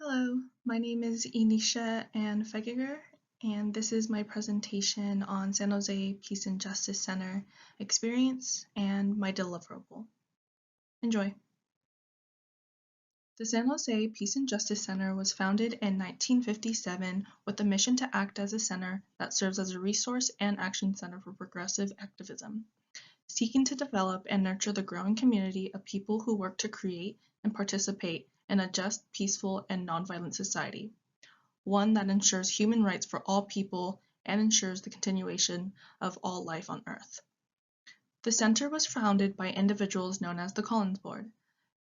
Hello, my name is Enicia and this is my presentation on San Jose Peace and Justice Center experience and my deliverable. Enjoy. The San Jose Peace and Justice Center was founded in 1957 with the mission to act as a center that serves as a resource and action center for progressive activism, seeking to develop and nurture the growing community of people who work to create and participate in a just, peaceful, and nonviolent society. One that ensures human rights for all people and ensures the continuation of all life on Earth. The center was founded by individuals known as the Collins Board.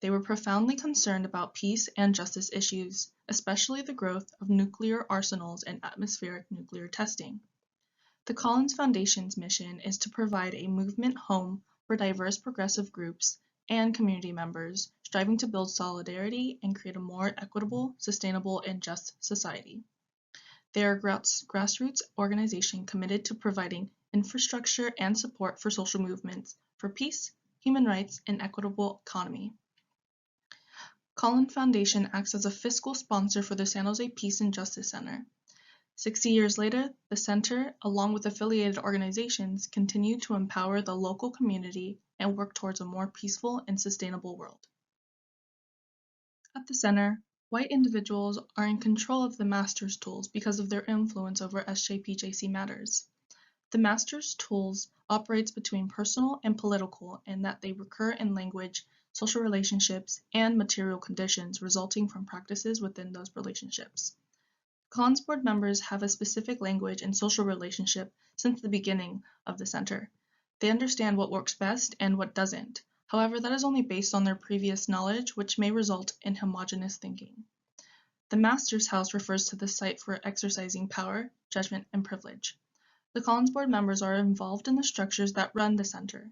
They were profoundly concerned about peace and justice issues, especially the growth of nuclear arsenals and atmospheric nuclear testing. The Collins Foundation's mission is to provide a movement home for diverse progressive groups and community members striving to build solidarity and create a more equitable, sustainable, and just society. They are a grassroots organization committed to providing infrastructure and support for social movements for peace, human rights, and equitable economy. Collins Foundation acts as a fiscal sponsor for the San Jose Peace and Justice Center. 60 years later, the center, along with affiliated organizations, continue to empower the local community and work towards a more peaceful and sustainable world. At the center, white individuals are in control of the master's tools because of their influence over SJPJC matters. The master's tools operates between personal and political in that they recur in language, social relationships, and material conditions resulting from practices within those relationships. Collins Board members have a specific language and social relationship since the beginning of the center. They understand what works best and what doesn't. However, that is only based on their previous knowledge, which may result in homogeneous thinking. The Master's House refers to the site for exercising power, judgment, and privilege. The Collins Board members are involved in the structures that run the center.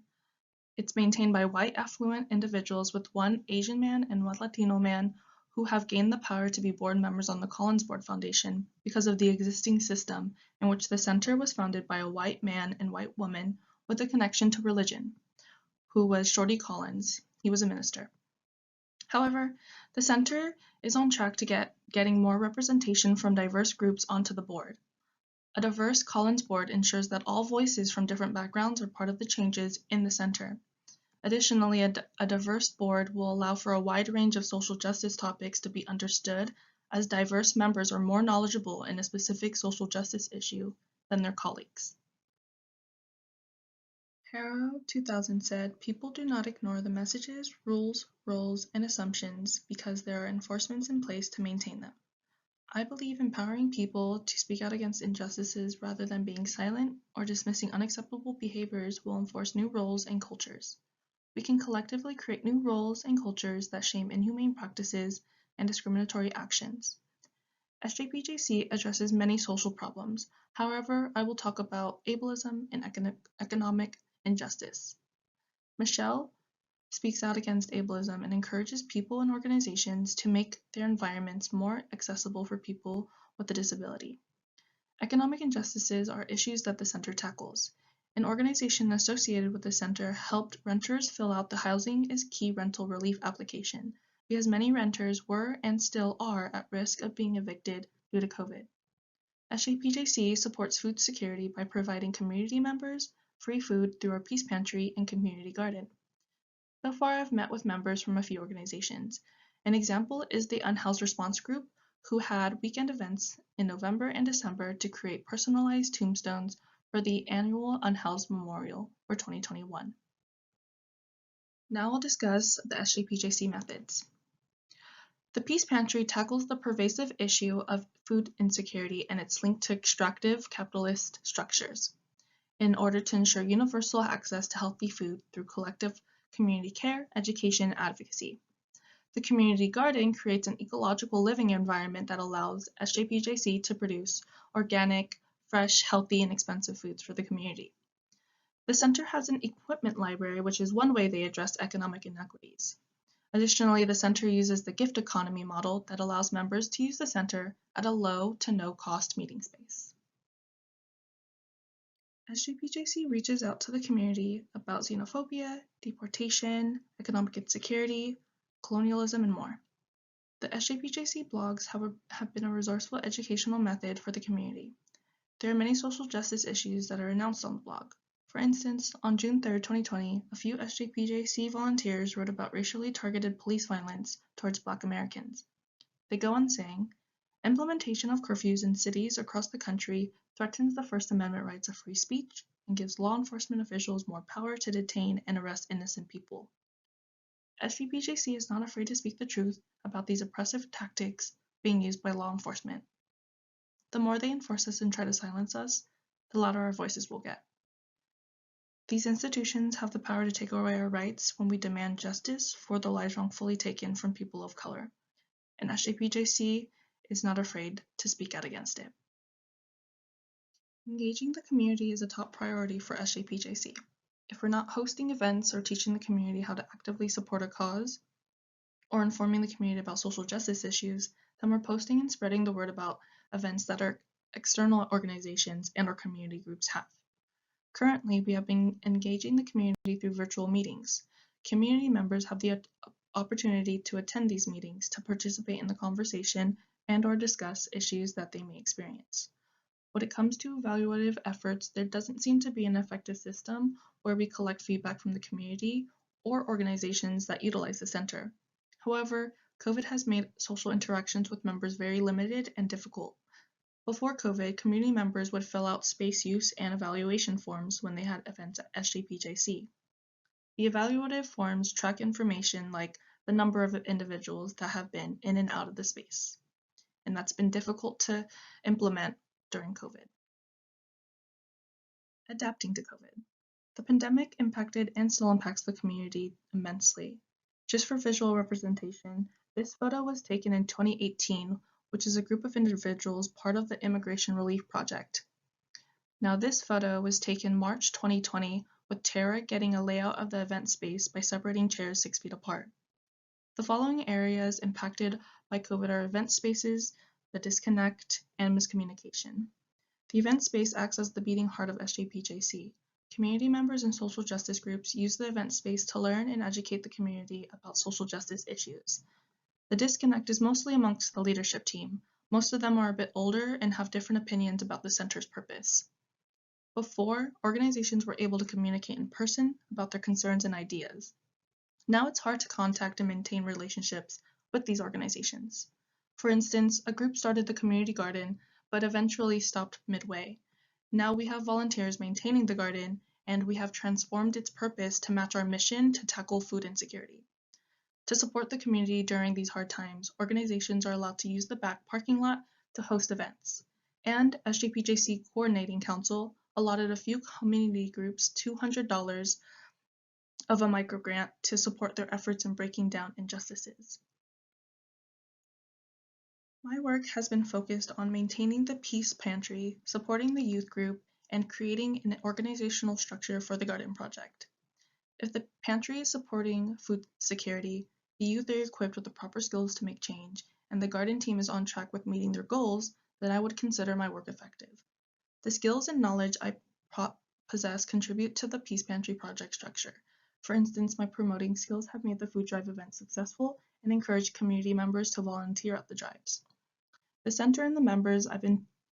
It's maintained by white affluent individuals with one Asian man and one Latino man who have gained the power to be board members on the Collins Board Foundation because of the existing system in which the center was founded by a white man and white woman with a connection to religion, who was Shorty Collins. He was a minister. However, the center is on track to getting more representation from diverse groups onto the board. A diverse Collins Board ensures that all voices from different backgrounds are part of the changes in the center. Additionally, a diverse board will allow for a wide range of social justice topics to be understood, as diverse members are more knowledgeable in a specific social justice issue than their colleagues. Harrow 2000 said, "People do not ignore the messages, rules, roles, and assumptions because there are enforcements in place to maintain them. I believe empowering people to speak out against injustices rather than being silent or dismissing unacceptable behaviors will enforce new roles and cultures. We can collectively create new roles and cultures that shame inhumane practices and discriminatory actions." SJPJC addresses many social problems. However, I will talk about ableism and economic injustice. Michelle speaks out against ableism and encourages people and organizations to make their environments more accessible for people with a disability. Economic injustices are issues that the center tackles. An organization associated with the center helped renters fill out the Housing is Key rental relief application because many renters were and still are at risk of being evicted due to COVID. SJPJC supports food security by providing community members free food through our Peace Pantry and Community Garden. So far, I've met with members from a few organizations. An example is the Unhoused Response Group, who had weekend events in November and December to create personalized tombstones for the annual Unhoused Memorial for 2021. Now I'll discuss the SJPJC methods. The Peace Pantry tackles the pervasive issue of food insecurity and its link to extractive capitalist structures in order to ensure universal access to healthy food through collective community care, education, and advocacy. The Community Garden creates an ecological living environment that allows SJPJC to produce organic, fresh, healthy, and expensive foods for the community. The center has an equipment library, which is one way they address economic inequities. Additionally, the center uses the gift economy model that allows members to use the center at a low to no cost meeting space. SJPJC reaches out to the community about xenophobia, deportation, economic insecurity, colonialism, and more. The SJPJC blogs have been a resourceful educational method for the community. There are many social justice issues that are announced on the blog. For instance, on June 3, 2020, a few SJPJC volunteers wrote about racially targeted police violence towards Black Americans. They go on saying, implementation of curfews in cities across the country threatens the First Amendment rights of free speech and gives law enforcement officials more power to detain and arrest innocent people. SJPJC is not afraid to speak the truth about these oppressive tactics being used by law enforcement. The more they enforce us and try to silence us, the louder our voices will get. These institutions have the power to take away our rights when we demand justice for the lives wrongfully taken from people of color, and SJPJC is not afraid to speak out against it. Engaging the community is a top priority for SJPJC. If we're not hosting events or teaching the community how to actively support a cause, or informing the community about social justice issues, then we're posting and spreading the word about events that our external organizations and our community groups have. Currently, we have been engaging the community through virtual meetings. Community members have the opportunity to attend these meetings to participate in the conversation and/or discuss issues that they may experience. When it comes to evaluative efforts, there doesn't seem to be an effective system where we collect feedback from the community or organizations that utilize the center. However, COVID has made social interactions with members very limited and difficult. Before COVID, community members would fill out space use and evaluation forms when they had events at SJPJC. The evaluative forms track information like the number of individuals that have been in and out of the space, and that's been difficult to implement during COVID. Adapting to COVID. The pandemic impacted and still impacts the community immensely. Just for visual representation, this photo was taken in 2018, which is a group of individuals part of the Immigration Relief Project. Now this photo was taken March 2020 with Tara getting a layout of the event space by separating chairs 6 feet apart. The following areas impacted by COVID are event spaces, the disconnect, and miscommunication. The event space acts as the beating heart of SJPJC. Community members and social justice groups use the event space to learn and educate the community about social justice issues. The disconnect is mostly amongst the leadership team. Most of them are a bit older and have different opinions about the center's purpose. Before, organizations were able to communicate in person about their concerns and ideas. Now it's hard to contact and maintain relationships with these organizations. For instance, a group started the community garden, but eventually stopped midway. Now we have volunteers maintaining the garden, and we have transformed its purpose to match our mission to tackle food insecurity. To support the community during these hard times, organizations are allowed to use the back parking lot to host events. And SJPJC Coordinating Council allotted a few community groups $200 of a microgrant to support their efforts in breaking down injustices. My work has been focused on maintaining the Peace Pantry, supporting the youth group, and creating an organizational structure for the garden project. If the pantry is supporting food security, the youth are equipped with the proper skills to make change, and the garden team is on track with meeting their goals, then I would consider my work effective. The skills and knowledge I possess contribute to the Peace Pantry project structure. For instance, my promoting skills have made the food drive event successful and encouraged community members to volunteer at the drives. The center and the members I've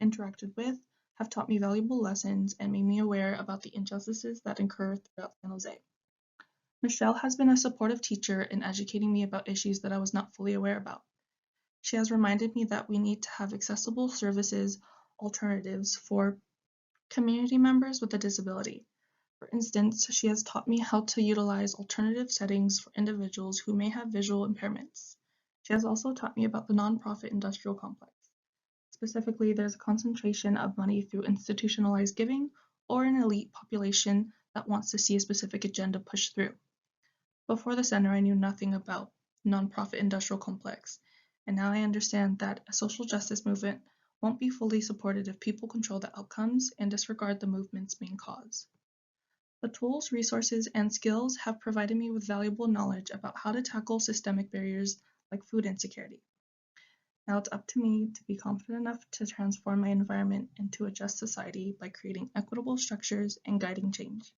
interacted with have taught me valuable lessons and made me aware about the injustices that occur throughout San Jose. Michelle has been a supportive teacher in educating me about issues that I was not fully aware about. She has reminded me that we need to have accessible services alternatives for community members with a disability. For instance, she has taught me how to utilize alternative settings for individuals who may have visual impairments. She has also taught me about the nonprofit industrial complex. Specifically, there's a concentration of money through institutionalized giving or an elite population that wants to see a specific agenda pushed through. Before the center, I knew nothing about nonprofit industrial complex, and now I understand that a social justice movement won't be fully supported if people control the outcomes and disregard the movement's main cause. The tools, resources, and skills have provided me with valuable knowledge about how to tackle systemic barriers like food insecurity. Now it's up to me to be confident enough to transform my environment into a just society by creating equitable structures and guiding change.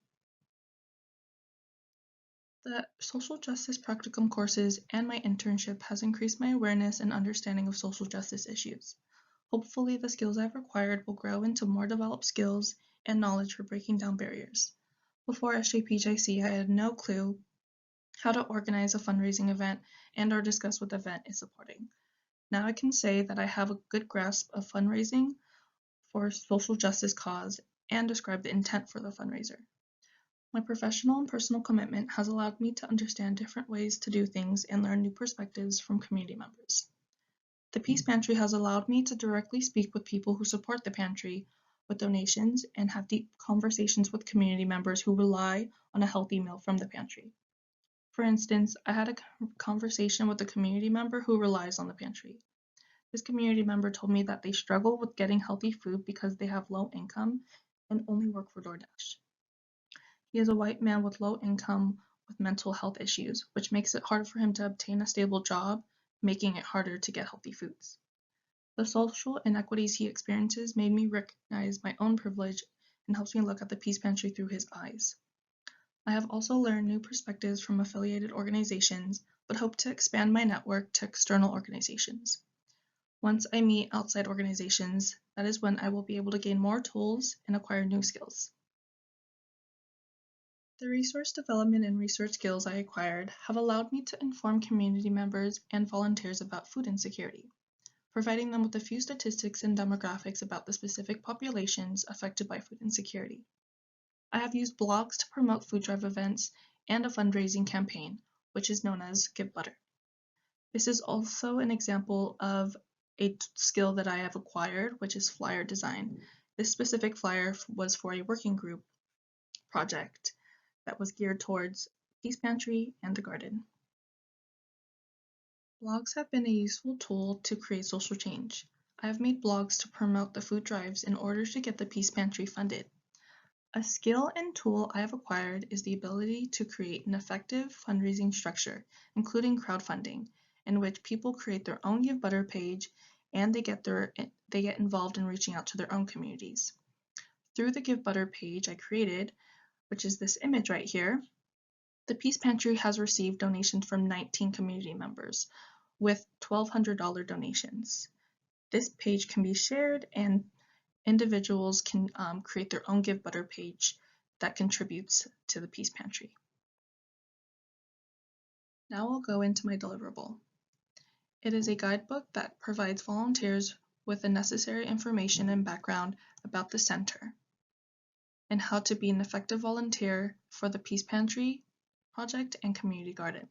The social justice practicum courses and my internship has increased my awareness and understanding of social justice issues. Hopefully, the skills I've acquired will grow into more developed skills and knowledge for breaking down barriers. Before SJPJC, I had no clue how to organize a fundraising event and or discuss what the event is supporting. Now I can say that I have a good grasp of fundraising for social justice cause and describe the intent for the fundraiser. My professional and personal commitment has allowed me to understand different ways to do things and learn new perspectives from community members. The Peace Pantry has allowed me to directly speak with people who support the pantry with donations and have deep conversations with community members who rely on a healthy meal from the pantry. For instance, I had a conversation with a community member who relies on the pantry. This community member told me that they struggle with getting healthy food because they have low income and only work for DoorDash. He is a white man with low income with mental health issues, which makes it hard for him to obtain a stable job, making it harder to get healthy foods. The social inequities he experiences made me recognize my own privilege and helps me look at the Peace Pantry through his eyes. I have also learned new perspectives from affiliated organizations, but hope to expand my network to external organizations. Once I meet outside organizations, that is when I will be able to gain more tools and acquire new skills. The resource development and research skills I acquired have allowed me to inform community members and volunteers about food insecurity, providing them with a few statistics and demographics about the specific populations affected by food insecurity. I have used blogs to promote food drive events and a fundraising campaign, which is known as Give Butter. This is also an example of a skill that I have acquired, which is flyer design. This specific flyer was for a working group project that was geared towards Peace Pantry and the garden. Blogs have been a useful tool to create social change. I have made blogs to promote the food drives in order to get the Peace Pantry funded. A skill and tool I have acquired is the ability to create an effective fundraising structure, including crowdfunding, in which people create their own Give Butter page and they get involved in reaching out to their own communities. Through the Give Butter page I created, which is this image right here, the Peace Pantry has received donations from 19 community members with $1,200 donations. This page can be shared and individuals can create their own Give Butter page that contributes to the Peace Pantry. Now I'll go into my deliverable. It is a guidebook that provides volunteers with the necessary information and background about the center and how to be an effective volunteer for the Peace Pantry project and community garden.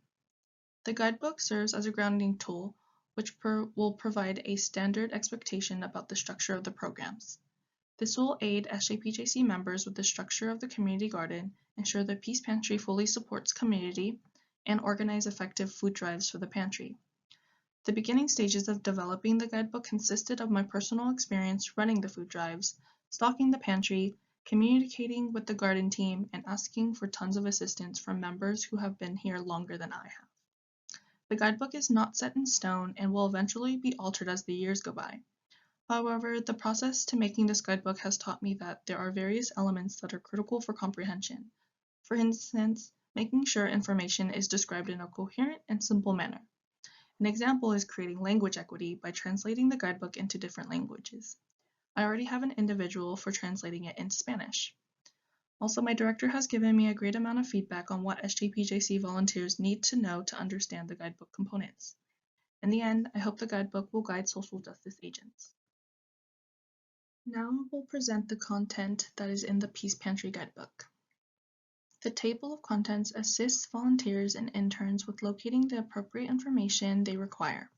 The guidebook serves as a grounding tool which will provide a standard expectation about the structure of the programs. This will aid SJPJC members with the structure of the community garden, ensure the Peace Pantry fully supports community, and organize effective food drives for the pantry. The beginning stages of developing the guidebook consisted of my personal experience running the food drives, stocking the pantry, communicating with the garden team, and asking for tons of assistance from members who have been here longer than I have. The guidebook is not set in stone and will eventually be altered as the years go by. However, the process to making this guidebook has taught me that there are various elements that are critical for comprehension. For instance, making sure information is described in a coherent and simple manner. An example is creating language equity by translating the guidebook into different languages. I already have an individual for translating it into Spanish. Also, my director has given me a great amount of feedback on what SJPJC volunteers need to know to understand the guidebook components. In the end, I hope the guidebook will guide social justice agents. Now I will present the content that is in the Peace Pantry Guidebook. The table of contents assists volunteers and interns with locating the appropriate information they require.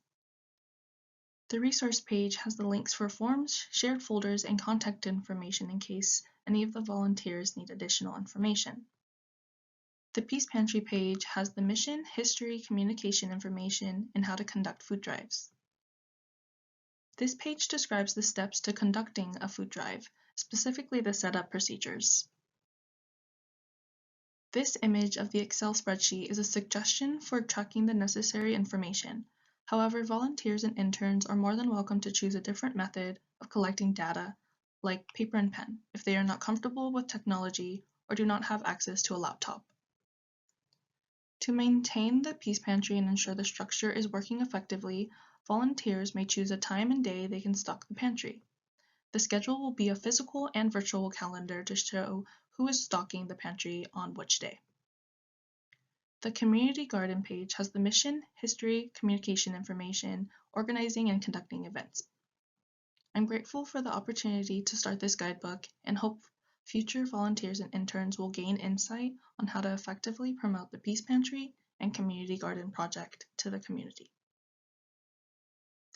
The resource page has the links for forms, shared folders, and contact information in case any of the volunteers need additional information. The Peace Pantry page has the mission, history, communication information, and how to conduct food drives. This page describes the steps to conducting a food drive, specifically the setup procedures. This image of the Excel spreadsheet is a suggestion for tracking the necessary information. However, volunteers and interns are more than welcome to choose a different method of collecting data, like paper and pen, if they are not comfortable with technology or do not have access to a laptop. To maintain the Peace Pantry and ensure the structure is working effectively, volunteers may choose a time and day they can stock the pantry. The schedule will be a physical and virtual calendar to show who is stocking the pantry on which day. The Community Garden page has the mission, history, communication information, organizing, and conducting events. I'm grateful for the opportunity to start this guidebook and hope future volunteers and interns will gain insight on how to effectively promote the Peace Pantry and Community Garden project to the community.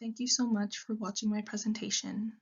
Thank you so much for watching my presentation.